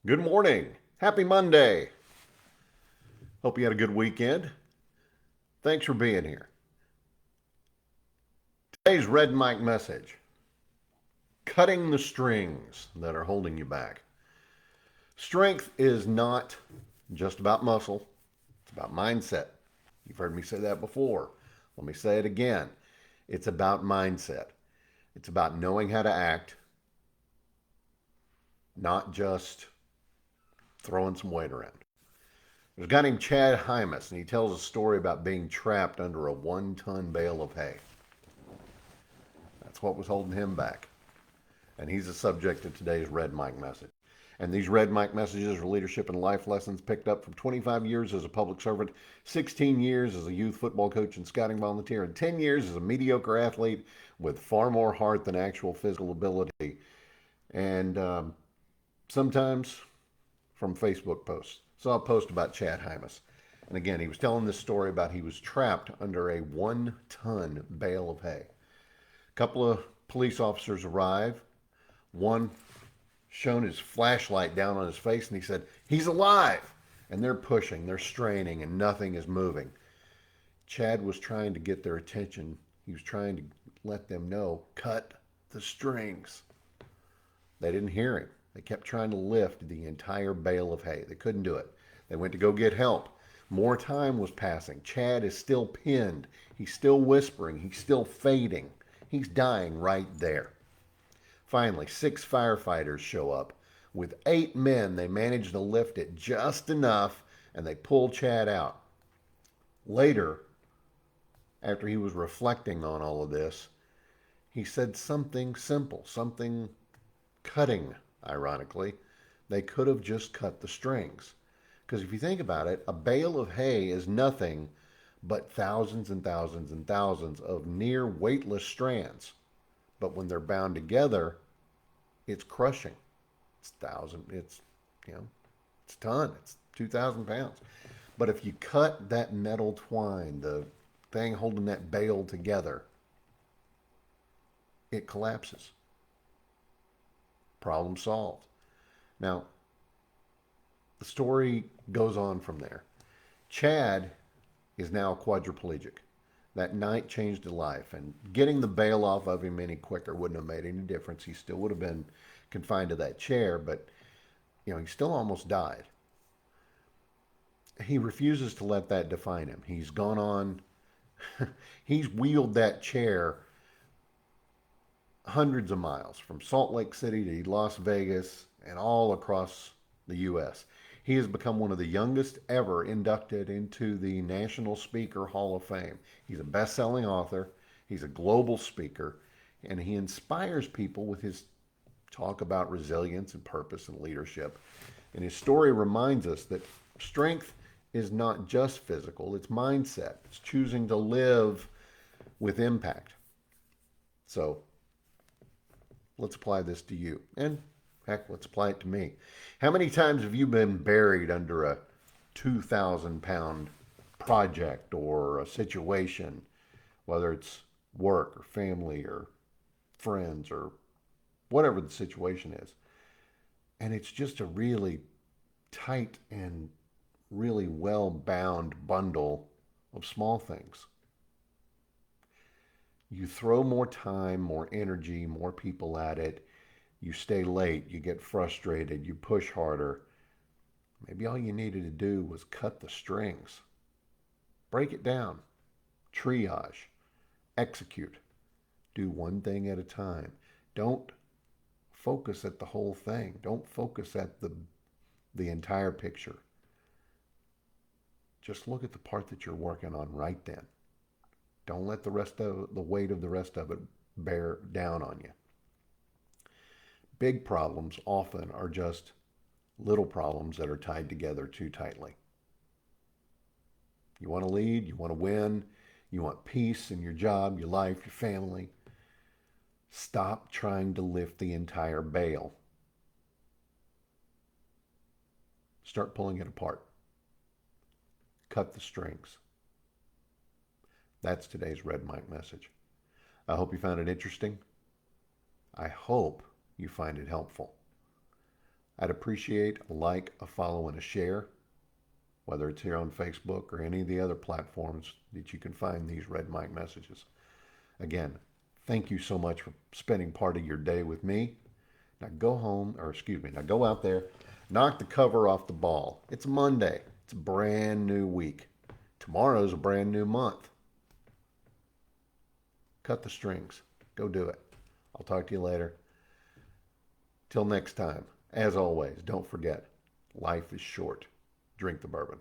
Good morning. Happy Monday. Hope you had a good weekend. Thanks for being here. Today's Red Mike message: cutting the strings that are holding you back. Strength is not just about muscle, it's about mindset. You've heard me say that before. Let me say it again. It's about mindset. It's about knowing how to act, not just throwing some weight around. There's a guy named Chad Hymas, and he tells a story about being trapped under a 1 ton bale of hay. That's what was holding him back. And he's the subject of today's Red Mike message. And these Red Mike messages are leadership and life lessons picked up from 25 years as a public servant, 16 years as a youth football coach and scouting volunteer, and 10 years as a mediocre athlete with far more heart than actual physical ability. And sometimes from Facebook posts. Saw a post about Chad Hymas. And again, he was telling this story about he was trapped under a 1 ton bale of hay. A couple of police officers arrive. One shone his flashlight down on his face and he said, "He's alive." And they're pushing, they're straining, and nothing is moving. Chad was trying to get their attention. He was trying to let them know, cut the strings. They didn't hear him. They kept trying to lift the entire bale of hay. They couldn't do it. They went to go get help. More time was passing. Chad is still pinned. He's still whispering. He's still fading. He's dying right there. Finally, 6 firefighters show up. With 8 men, they manage to lift it just enough and they pull Chad out. Later, after he was reflecting on all of this, he said something simple, something cutting, ironically. They could have just cut the strings. Because if you think about it, a bale of hay is nothing but thousands and thousands and thousands of near weightless strands. But when they're bound together, it's crushing. It's thousand. It's you know, it's a ton. It's 2,000 pounds. But if you cut that metal twine, the thing holding that bale together, it collapses. Problem solved. Now, the story goes on from there. Chad is now quadriplegic. That night changed his life, and getting the bail off of him any quicker wouldn't have made any difference. He still would have been confined to that chair, but he still almost died. He refuses to let that define him. He's gone on. He's wheeled that chair hundreds of miles from Salt Lake City to Las Vegas and all across the U.S. He has become one of the youngest ever inducted into the National Speaker Hall of Fame. He's a best selling author, he's a global speaker, and he inspires people with his talk about resilience and purpose and leadership. And his story reminds us that strength is not just physical, it's mindset. It's choosing to live with impact. So let's apply this to you. And heck, let's apply it to me. How many times have you been buried under a 2,000 pound project or a situation, whether it's work or family or friends or whatever the situation is? And it's just a really tight and really well bound bundle of small things. You throw more time, more energy, more people at it. You stay late, you get frustrated, you push harder. Maybe all you needed to do was cut the strings. Break it down. Triage. Execute. Do one thing at a time. Don't focus at the whole thing. Don't focus at the entire picture. Just look at the part that you're working on right then. Don't let the weight of the rest of it bear down on you. Big problems often are just little problems that are tied together too tightly. You want to lead, you want to win, you want peace in your job, your life, your family. Stop trying to lift the entire bale. Start pulling it apart. Cut the strings. That's today's Red Mike message. I hope you found it interesting. I hope you find it helpful. I'd appreciate a like, a follow, and a share, whether it's here on Facebook or any of the other platforms that you can find these Red Mike messages. Again, thank you so much for spending part of your day with me. Now go home, or excuse me, now go out there, knock the cover off the ball. It's Monday. It's a brand new week. Tomorrow's a brand new month. Cut the strings. Go do it. I'll talk to you later. Till next time, as always, don't forget, life is short. Drink the bourbon.